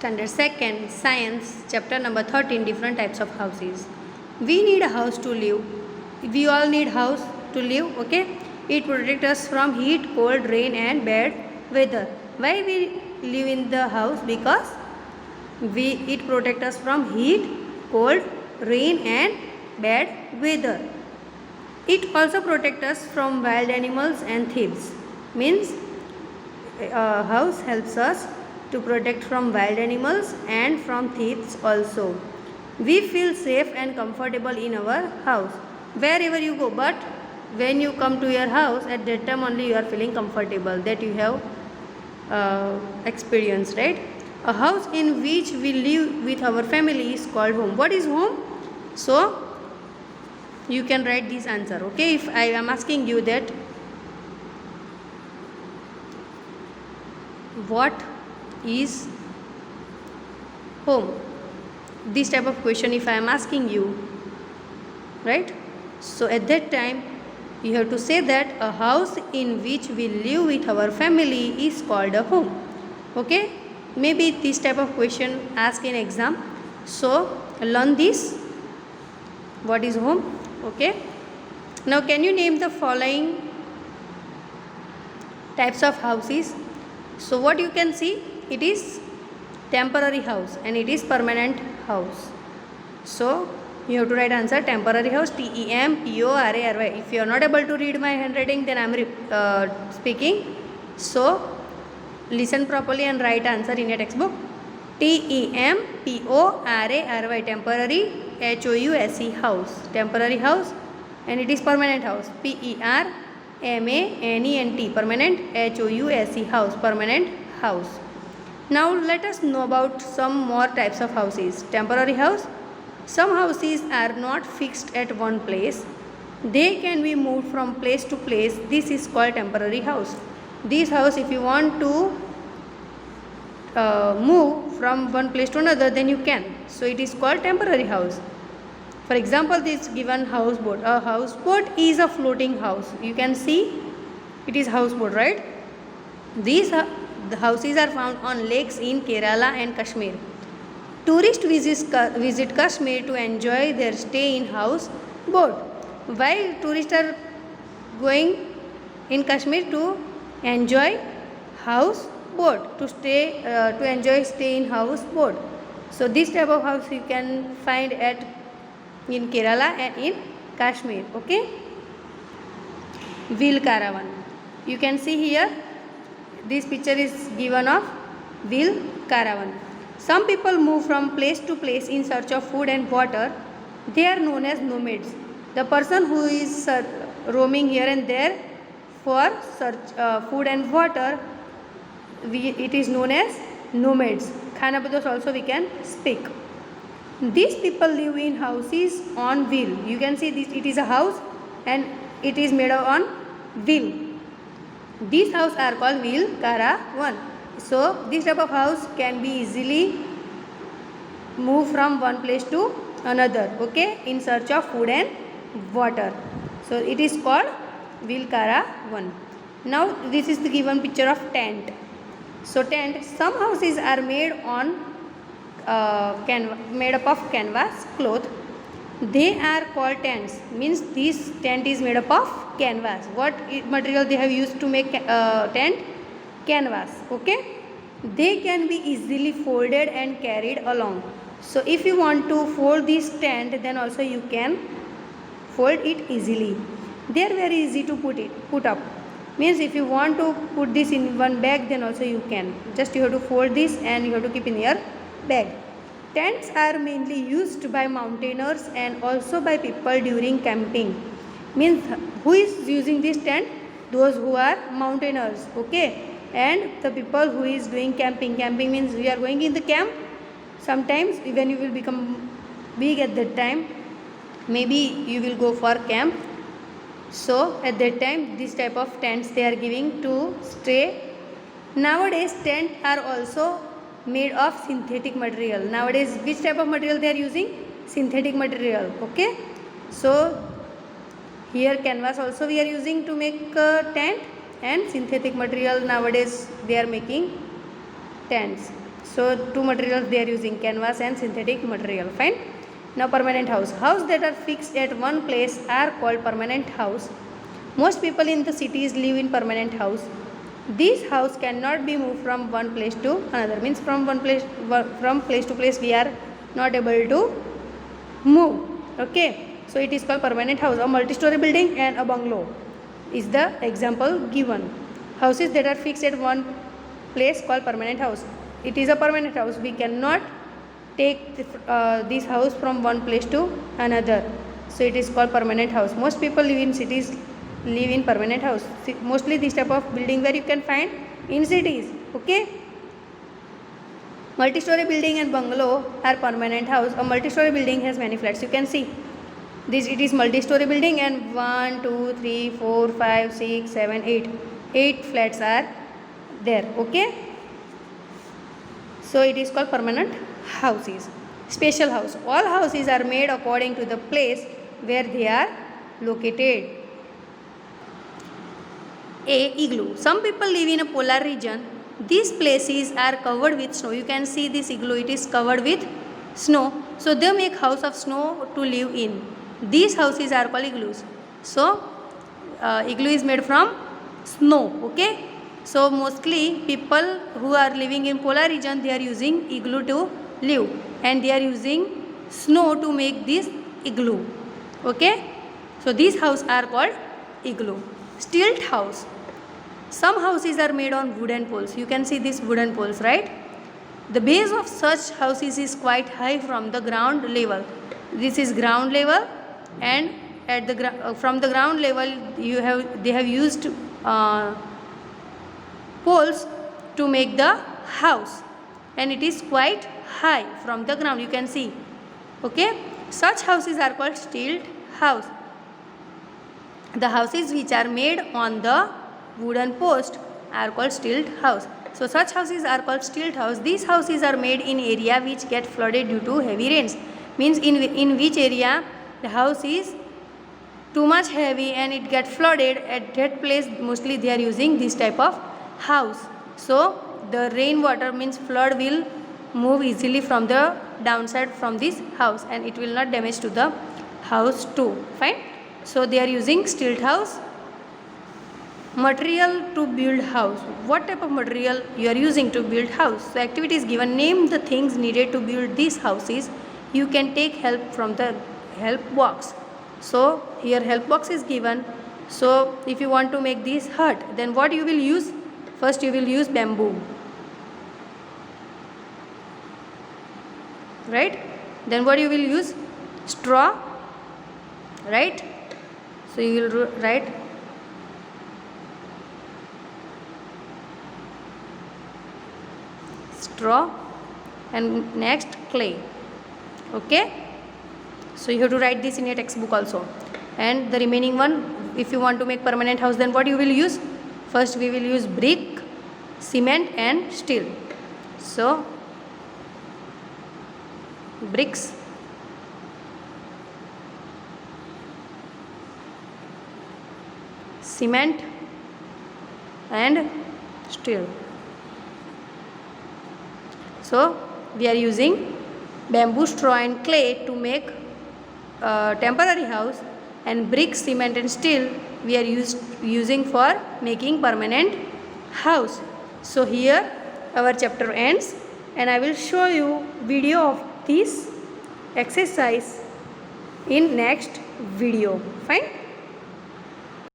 Standard 2nd, Science, chapter number 13, different types of houses. We need a house to live. We all need house to live, okay? It protects us from heat, cold, rain and bad weather. Why we live in the house? Because it protects us from heat, cold, rain and bad weather. It also protects us from wild animals and thieves. Means a house helps us to protect from wild animals and from thieves also. We feel safe and comfortable in our house wherever you go, but when you come to your house, at that time only you are feeling comfortable, that you have experienced, right? A house in which we live with our family is called home. What is home? So you can write this answer, okay? If I am asking you that what is home, this type of question if I am asking you, right? So at that time you have to say that a house in which we live with our family is called a home, okay? Maybe this type of question asked in exam, so learn this, what is home, okay? Now can you name the following types of houses? So what you can see, it is temporary house and it is permanent house. So you have to write answer temporary house, TEMPORARY. If you are not able to read my handwriting, then I am speaking. So listen properly and write answer in your textbook. TEMPORARY, temporary, HOUSE, house, temporary house, and it is permanent house. PERMANENT, permanent, HOUSE, house, permanent house. Now let us know about some more types of houses. Temporary house. Some houses are not fixed at one place. They can be moved from place to place. This is called temporary house. This house, if you want to move from one place to another, then you can. So it is called temporary house. For example, this given houseboat. A houseboat is a floating house. You can see it is houseboat, right? These the houses are found on lakes in Kerala and Kashmir. Tourists visit Kashmir to enjoy their stay in houseboat. Why tourists are going in Kashmir? To enjoy houseboat, to enjoy stay in houseboat. So this type of house you can find in Kerala and in Kashmir, okay? Wheel caravan. You can see here, this picture is given of wheel caravan. Some people move from place to place in search of food and water. They are known as nomads. The person who is roaming here and there for search food and water, it is known as nomads. Khanabados also we can speak. These people live in houses on wheel. You can see this, it is a house and it is made on wheel. These houses are called wheel caravan. So this type of house can be easily moved from one place to another, okay, in search of food and water. So it is called wheel caravan. Now this is the given picture of tent. So tent, some houses are made on made up of canvas cloth. They are called tents. Means this tent is made up of canvas. What material they have used to make tent? Canvas, okay? They can be easily folded and carried along. So if you want to fold this tent, then also you can fold it easily. They are very easy to put up. Means if you want to put this in one bag, then also you can. Just you have to fold this and you have to keep in your bag. Tents are mainly used by mountaineers and also by people during camping. Means who is using this tent? Those who are mountaineers, okay? And the people who is doing camping. Camping means we are going in the camp. Sometimes when you will become big at that time, maybe you will go for camp. So at that time this type of tents they are giving to stay. Nowadays tents are also made of synthetic material. Nowadays which type of material they are using? Synthetic material, okay? So here canvas also we are using to make a tent, and synthetic material nowadays they are making tents. So two materials they are using, canvas and synthetic material. Fine. Now permanent house. Houses that are fixed at one place are called permanent house. Most people in the cities live in permanent house. This house cannot be moved from one place to another. Means from place to place we are not able to move. Okay. So it is called permanent house. A multi-story building and a bungalow is the example given. Houses that are fixed at one place called permanent house. It is a permanent house. We cannot take this house from one place to another. So it is called permanent house. Most people live in cities live in permanent house. Mostly this type of building where you can find in cities. Okay. Multi-story building and bungalow are permanent house. A multi-story building has many flats. You can see this. It is multi-story building and 1, 2, 3, 4, 5, 6, 7, 8. 8 flats are there. Okay. So it is called permanent houses. Special house. All houses are made according to the place where they are located. A. Igloo. Some people live in a polar region. These places are covered with snow. You can see this igloo. It is covered with snow. So they make house of snow to live in. These houses are called igloos. So igloo is made from snow. Okay. So mostly people who are living in polar region, they are using igloo to live, and they are using snow to make this igloo. Okay. So these houses are called igloo. Stilt house. Some houses are made on wooden poles. You can see these wooden poles, right? The base of such houses is quite high from the ground level. This is ground level, and at the from the ground level they have used poles to make the house, and it is quite high from the ground. You can see. Okay. Such houses are called stilt house. The houses which are made on the wooden post are called stilt house. So such houses are called stilt house. These houses are made in area which get flooded due to heavy rains. Means in which area the house is too much heavy and it gets flooded, at that place mostly they are using this type of house. So the rainwater means flood will move easily from the downside from this house, and it will not damage to the house too. Fine. So they are using stilt house. Material to build house. What type of material you are using to build house? So activity is given. Name the things needed to build these houses. You can take help from the help box. So here help box is given. So if you want to make this hut, then what you will use? First you will use bamboo, right? Then what you will use? Straw, right? So you will write straw, and next clay. Okay. So you have to write this in your textbook also. And the remaining one, if you want to make permanent house, then what you will use? First we will use brick, cement and steel. So bricks, cement and steel. So we are using bamboo, straw and clay to make temporary house, and brick, cement and steel we are using for making permanent house. So here our chapter ends, and I will show you video of this exercise in next video. Fine.